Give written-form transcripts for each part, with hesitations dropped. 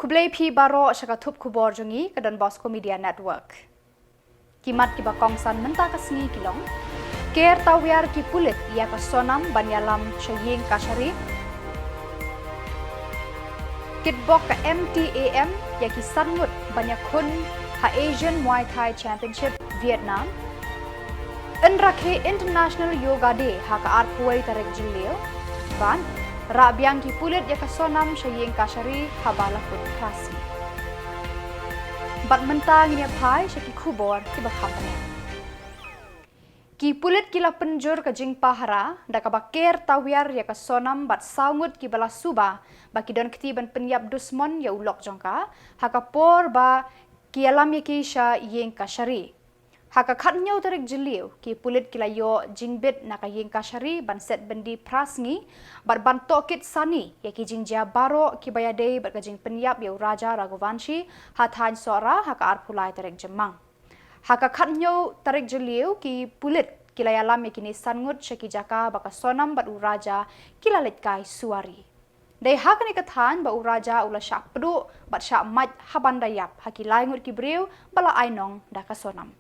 Kublai pi baro syakatup Khuborjylla ke donbosco media network. Kimat ki bakongsan menta kasni kilong. Ker tawyar ki pulit ia ka sonam banyalam syaying kasari. Kitbok ka MTAM ya ki sangut banyakun ha Asian Muay Thai Championship Vietnam. Enrakhe International Yoga Day ha ka arpuai tarik Jylliew. Ban Rabiang ki pulit ya ka sonam syaying kasari habala khasi. Bat mentang ni phai syaki Khubor ki bakhamne. Ki pulit kila penjur ka jing pahara da ka baker tawyar ya ka sonam bat saungut ki bala suba baki don kti ban penyap dusmon ya ulok jongka haka por ba ki alam ya ki sya yeng kasari. Haka khatnyau tarik Jylliew ki pulit kila yo jingbit naka yeng kasari ban set bendi prasngi bat ban tokit sani ya ki jingja baro ki bayadei bat ka jing penyap ya raja Raghuvanshi hathan sora haka arpulai tarik jemang. Haka khatnyau tarik Jylliew ki pulit kila alam ya kini sangut syaki jaka baka sonam bat uraja kila letkai suari. Dai hak ni kathan ba uraja ula syak pedu bat syak maj habandayap haki laingut ki breu bala ainong da ka sonam.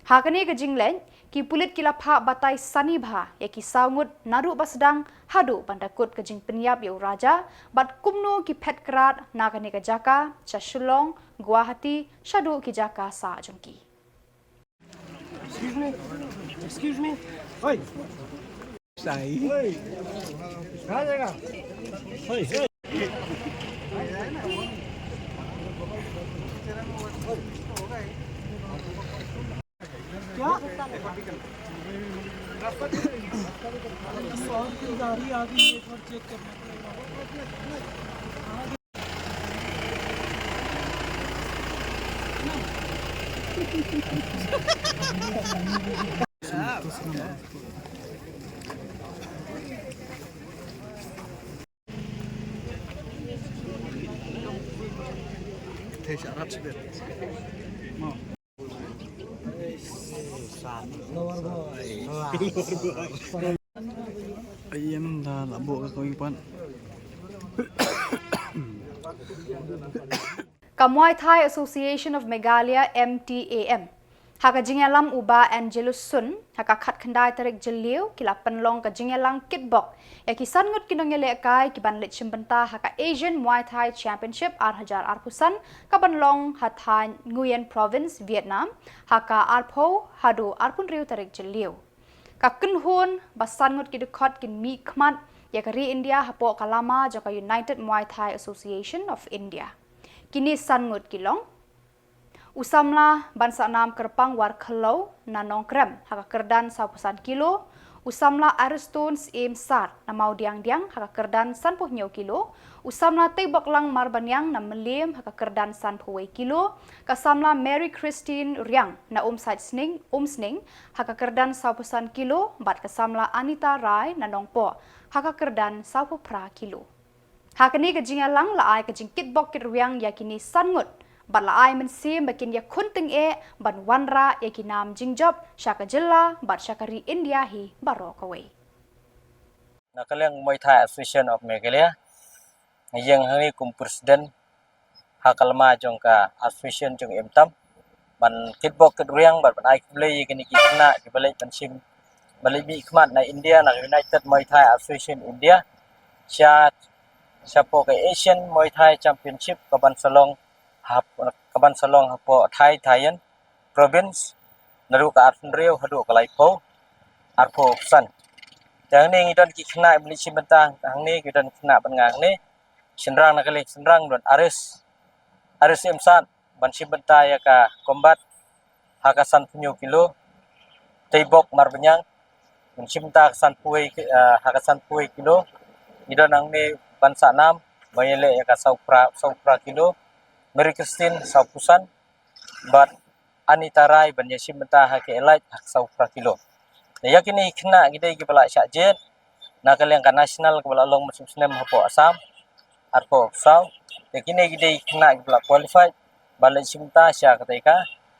Hakani ke jinglen ki pulit kila pha batai sani bha ya ki saungut naru basdang hadu bandakut ke jing penyap ya uraja bat kumnu ki phet krat nakani ke jaka cha Shillong Guwahati shadu ki jaka sa jongki. Excuse me. Oi. Sai. Oi. Kha jayega. Oi. क्या गाड़ी आ गई एक बार चेक करना Ayam dah labuk ke kawan. Muay Thai Association of Meghalaya MTAM. Haka jingalam uba and jelusun haka khat khandai tarik Jylliew kila penlong ka jingalang kitbok ya kisan ngut kinong kai ki ban lit chimbenta haka Asian Muay Thai Championship arhajar arpusan ka banlong hathan Nguyen Province Vietnam haka arpo hadu arpun riu tarik Jylliew. Ka kunhun basan ngut ki dekhot kin mi khmat ya kari India hapo kalama joka United Muay Thai Association of India. Kini sangut kilong Usamla bansa nam kerpang war khelau na nongkrem haka kerdan 100 kilo. Usamla aristones im sar na mau diang-diang haka kerdan 90 kilo. Usamla tebok lang marbanyang na melim haka kerdan 90 kilo. Kasamla Mary Christine Riang na sning haka kerdan 100 kilo. Bat kasamla Anita Rai na nongpo haka kerdan 100 kilo. Hakani kajingalang laay kajing kitbok kit Riang yakini sangut. Bat laay mensim bakin ya kunting ban wanra ya kinam jingjob syaka Jylla bat syakari India hi baro kawai. Nakalang Muay Thai Association of Meghalaya yang hari kum presiden hakalma jong ka association jong emtam ban kitbok kit Riang bat ban ai kublai kini kina ki balai pensim balai bi khmat na India na United Muay Thai Association India syapo ke Asian Muay Thai Championship kaban Shillong kaban Shillong hapo Thaian province naru ka arfun riu hadu ka laipo arpo san jang ni ngidon ki khna beli simentang ang ni ngidon khna bangang ni senrang nakali senrang don aris emsat ban simentang ya ka combat hakasan punyo kilo tebok marbanyang ban simentang san puai hakasan puai kilo ngidon ang ni bansa nam bayele ya ka saupra kilo Mary Christine saupusan bat Anita Rai ban yasim mentah hake elait hak saupra kilo. Ya kini kena gidai ki bala syak jet nakalang ka national ka bala long masuk senem hapo Assam arpo sau. Ya kini gidai kena ki bala qualified bala simta sya katika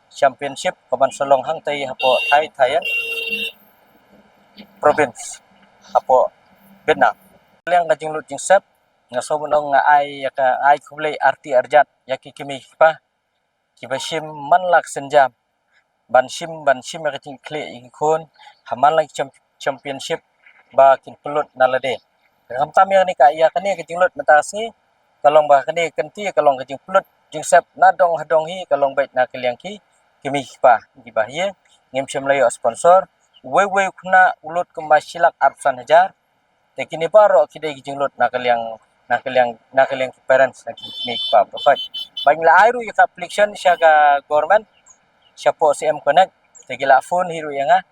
championship kaban Shillong hang tai hapo Thaian province hapo Vietnam. Yang ka jinglut jingsep ngaso menong ai yaka ai kublei arti arjat yaki kimi pa kibashim man lak senjam ban sim yaka ting kle ikon haman lak championship ba kin pelut nalade kam tam ya ni ka ya kani ke tinglut matasi kalong ba kani kenti kalong ke ting pelut jing sep na dong hadong hi kalong bait na keliang ki kimi pa di bahye ngem layo sponsor we kuna ulut kembasilak arsan hajar tekini paro kidai jinglot nakaliang parents nak make pa profit bangla airu ya application siaga government siapo CM connect tegila phone hiru yanga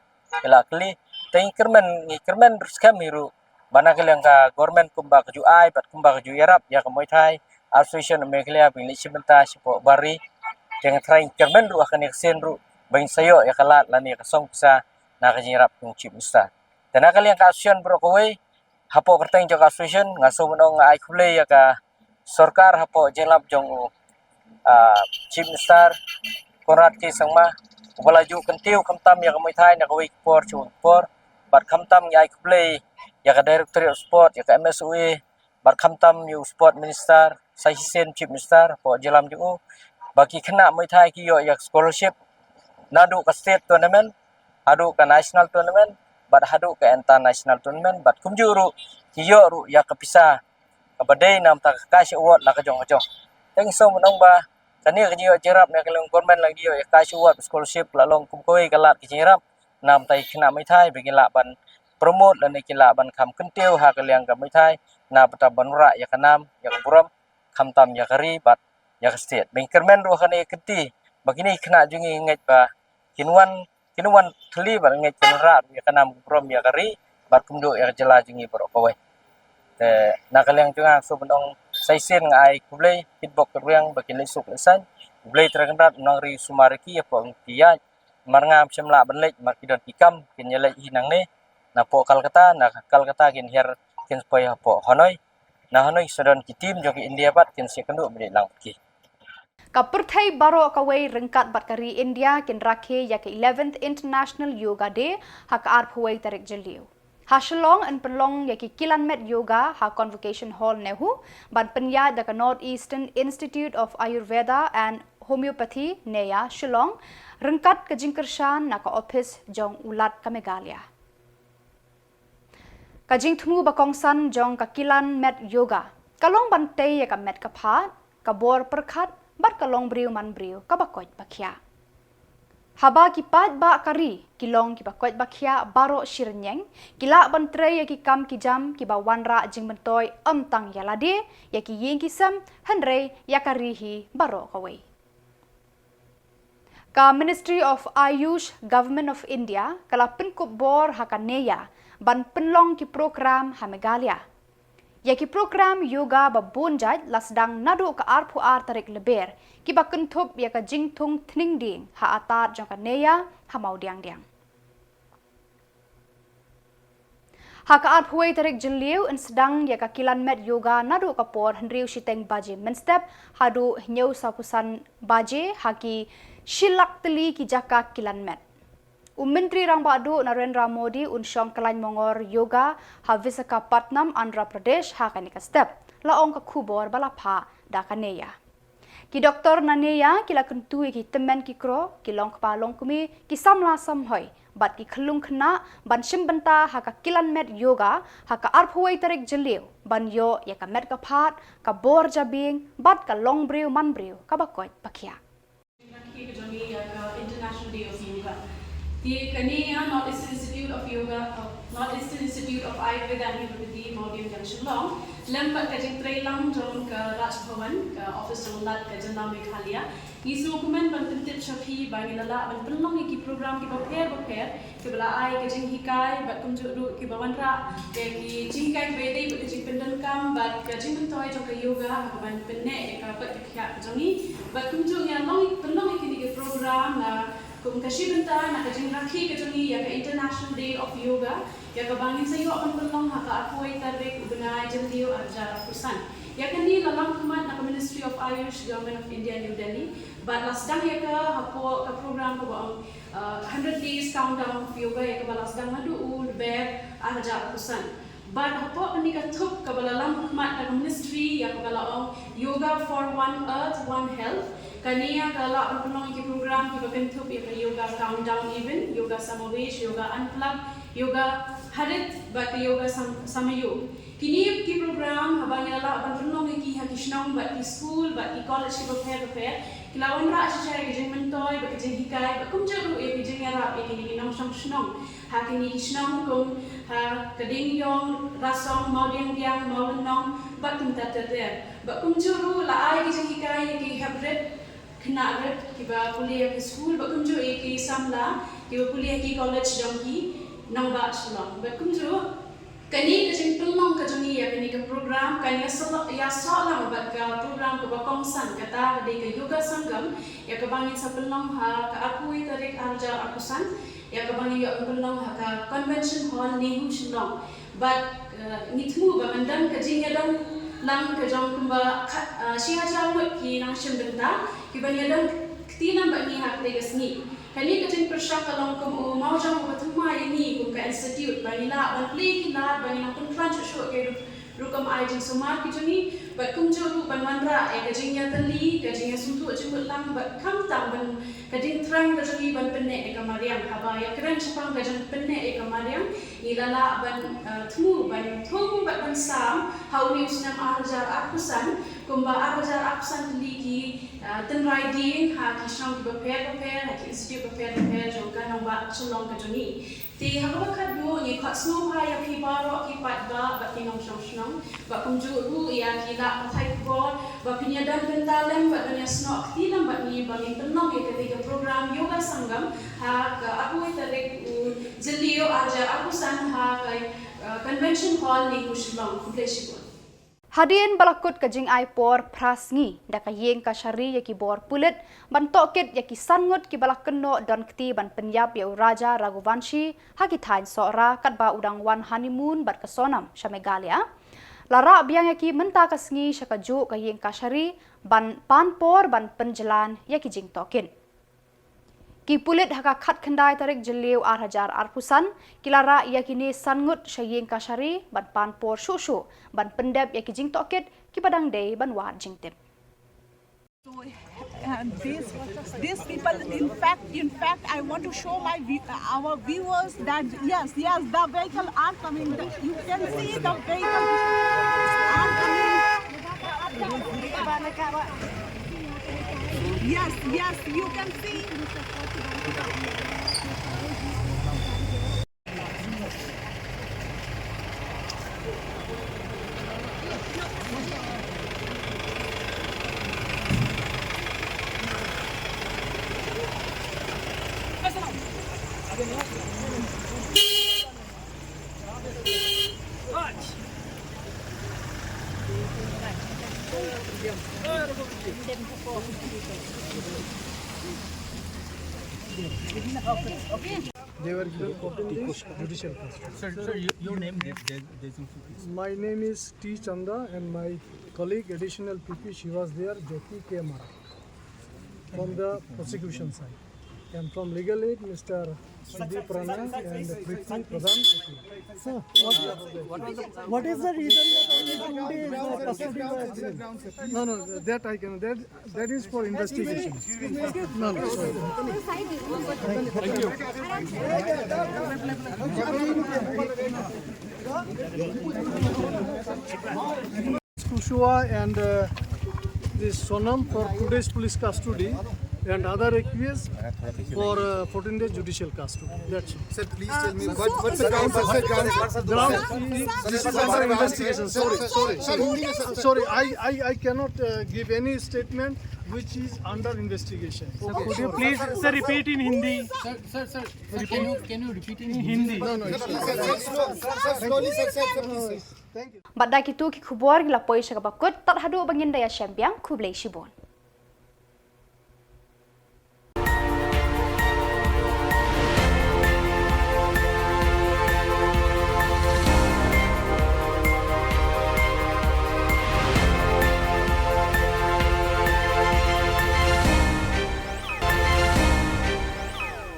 kala kli teng kermen scam hiru bana kaliang ka government kumba kaju ai pat kumba kaju yarap ya kamoi thai association Meghalaya bingli sibenta sipo bari teng train kermen ru akan eksen ru bang sayo ya kala lani kasong sa nakajirap ng chief minister tanakaliang ka association bro kawai hapo kerteng jok association ngaso menong ai kule ya ka sarkar hapo jelap jong chief minister korat ki sangma balaju kentiu kamtam ya kamoi thai na kawai por chun por bat kamtam ya ai kule ya ka director of sport ya ka MSUE bat kamtam yu sport minister Sahisen chief minister hapo jelam ju bagi kena moi thai ki yo ya scholarship nadu ka state tournament adu ka national tournament bat hadu ke international tournament bat kumjuru kiyo ru ya kapisa kabadai nam ta kashi award la ka jong jong teng so menong ba kani ka jiyo jerap me kalong government lang diyo ya kashi award scholarship la long kumkoi kalat ki jerap nam tai khna mai thai begin la ban promote la ne kila ban kham kentiu ha kaliang ka mai thai na pata banura ya kanam ya buram kham tam ya kari bat ya state bengkermen ru kani kenti begini khna jungi ngai ba kinwan thli bar ngai kenra ya kanam prom ya kari bar kumdo ya Jylla jingi bro kawai te nakaliang junga so benong saisen ngai kublei hitbok keruang bakin lesuk lesan kublei terkendat nang ri sumariki ya po tiya marngam Samla benlek markidon ikam kin yelai hinang ne na po kalkata kin her kin spoy po hanoi na hanoi sodon kitim joki India bat kin sekendu beli lang ki Kapurthai baro kawai rengkat batkari India kin rakhe ya ke 11th International Yoga Day hak arphuai tarik Jylliew. Ha Shillong and penlong ya ki kilanmet yoga ha convocation hall NEHU ban penya da ka North Eastern Institute of Ayurveda and Homeopathy NEHU Shillong rengkat ke jingkershan na ka office jong ulat ka Meghalaya. Kajing thumu bakongsan jong ka kilanmet yoga kalong bantay ya ka met ka phat ka bor perkhat bat kalong briu man briu kabakot bakhya haba ki pat ba kari kilong ki bakot bakhya baro shirnyeng kila bantre ya ki kam ki jam ki ba wanra jing bentoy amtang yalade ya ki yeng ki sam hanre ya karihi baro kawai ka Ministry of Ayush Government of India kala pin Khubor hakaneya ban penlong ki program ha Meghalaya Yaki program yoga ba bonjat lasdang nadu ka arpu ar tarik leber ki ba kentup ya ka jingtung tning ding ha atar jong ka neya ha mau diang ha ka arpu tarik Jylliew in sedang ya ka kilan met yoga nadu ka por hendriu shiteng baje menstep hadu nyau sapusan baje ha ki shilak teli ki jaka kilan met Menteri Rang Badu Narendra Modi unsyong kelany mongor yoga ha Visakhapatnam Andhra Pradesh ha kanika step laong ka Khubor balapha da kaneya. Ki Dr. Naneya kila kentu ki temen ki kro ki long kpalong kumi ki Samla samhoi bat ki khlung khna ban shimbanta ha ka kilan met yoga ha ka arphuai tarik Jylliew ban yo ya ka met ka phat ka bor jabing bat ka long briu man briu ka bakoi pakhya. International Day of Yoga. The NEHU North Eastern Institute of Yoga, North Eastern Institute of Ayurveda and Homeopathy, Maudium dan Shillong, lembat kajing trailang jom ke Raj Bhavan, ke Office Jonglat ke Jylla Meghalaya. Isu dokumen bantentip syakhi bagi lala ban penlong iki program ki bapher ke bala ai kajing hikai bat kunjuk du ki bawanra ke ki jingkai bedai bat kajing pendenkam bat kajing bentoy jong ke yoga ban penne ka bat khya jongi bat kunjuk ya long penlong iki ni program kum kashi benta na kajing rakhi kajungi ya ka International Day of Yoga ya ka bangin sa iyo ang penlong ha ka apoy tarik ubnay Jylliew arjara kusan ya kani lalang kumat na ka Ministry of Ayush Government of India New Delhi but lasdang ya ka hapo ka program ko ang 100 days countdown of yoga ya ka lasdang madu ber arjara kusan But hapo kani katuk kabalalam khmat ka ministry ya kabalong yoga for one earth one health kania kala penong ki program ki bakentup ya yoga countdown even yoga samawesh yoga unplug yoga harit ba yoga samayo kini ki program habanya la ban penong ki hakishnong ba ki school ba ki college ki prepare kilawan ra share ki jeng mentoy ba ki jeng hikai ba kum jaru e ki jeng arab e ki nong shnong hakini kishnong kum ha kading yong rasong maudiang diang maulenong ba kum tater ba kum jaru la ai ki jeng hikai ki habret kena red kiba kuliah ke school ba kum jaru e ki Samla kiba kuliah ki college jong ki nong ba Shillong ba kum jaru kani kajing pelong kajungi ya kani ke program kani ya soalang bat ka program ke bakongsan kata de ke yoga sanggam ya ke bangin sa pelong ha ka akui tarik arja akusan ya ke bangin ya pelong ha ka convention hall NEHU Shillong but ngitmu ba mandan kajing ya dam lang kajong kumba siha jawat ki nang shimbenta ki ban ya dam ktina ba ni hak de gasni kani kajing persyak kalong kum mau jang batuma ini kum ka institute banila ban pli kila banila kum plan chu ke rukam ai jing sumar ki juni bat kum joru ban manra e kajing ya tali kajing ya suntu chu lang bat kam tam ban kajing trang kajing ban penne e kamariam haba ya keren chapang kajing penne e kamariam ilala ban thmu ban thum bat ban sam how news nam arjar akusan kumba arjar akusan tali ki ten riding ha ki shong ki prepare ha ki institute prepare jongka nang ba Shillong ka juni ti ha ba khat do ni khat snow ha ya ki baro ki pat ba ki nong shong ba kum ju ru ya ki la thai Khubor ba pinya dan bentalem ba dan snow ti lam ba ni ba ni tenong ya ke program yoga sanggam ha ka aku tarik Jylliew aja aku san ha kai convention hall ni Shillong completion Hadian balakut kajing ai por prasngi da kayeng kasyari yaki bor pulit ban tokit yaki sangut ki balakeno don kti ban penyap ya Raja Raghuvanshi haki thain sora kat ba udang wan honeymoon bat kasonam sha Meghalaya lara biang yaki menta kasngi syakaju kayeng kasyari ban panpor ban penjalan yaki jing tokin ki pulit haka khat khandai tarik Jylliew arhajar arpusan kilara yakini sangut syayeng kasyari ban panpor shushu ban pendep yaki jing tokit ki padang dei ban wan jing tip these people in fact I want to show our viewers that yes the vehicle are coming you can see the vehicle are coming yes you can see They were given 14 days judicial custody. Sir, your name, My name is T. Chanda and my colleague additional PP, she was there, Jyoti K. Mara, from the prosecution side. And from legal aid, Mr. Sudeep Rana and Priti Pradhan. Sir, what is the reason that only 2 days custody was given? No, that I can. That is for investigation. No. Kushua and this Sonam for 2 days police custody and other accused for 14 days judicial custody. That's it. Sir, please tell me what's the ground? This is under investigation. Sorry. I cannot give any statement which is under investigation. Could you please, sir, repeat in Hindi? Sir, can you repeat in Hindi. No. Slowly, sir, please. Thank you. Badai kitu ki Khubor gila poi syakabakut tat hadu bangin daya syambiang kublai shibon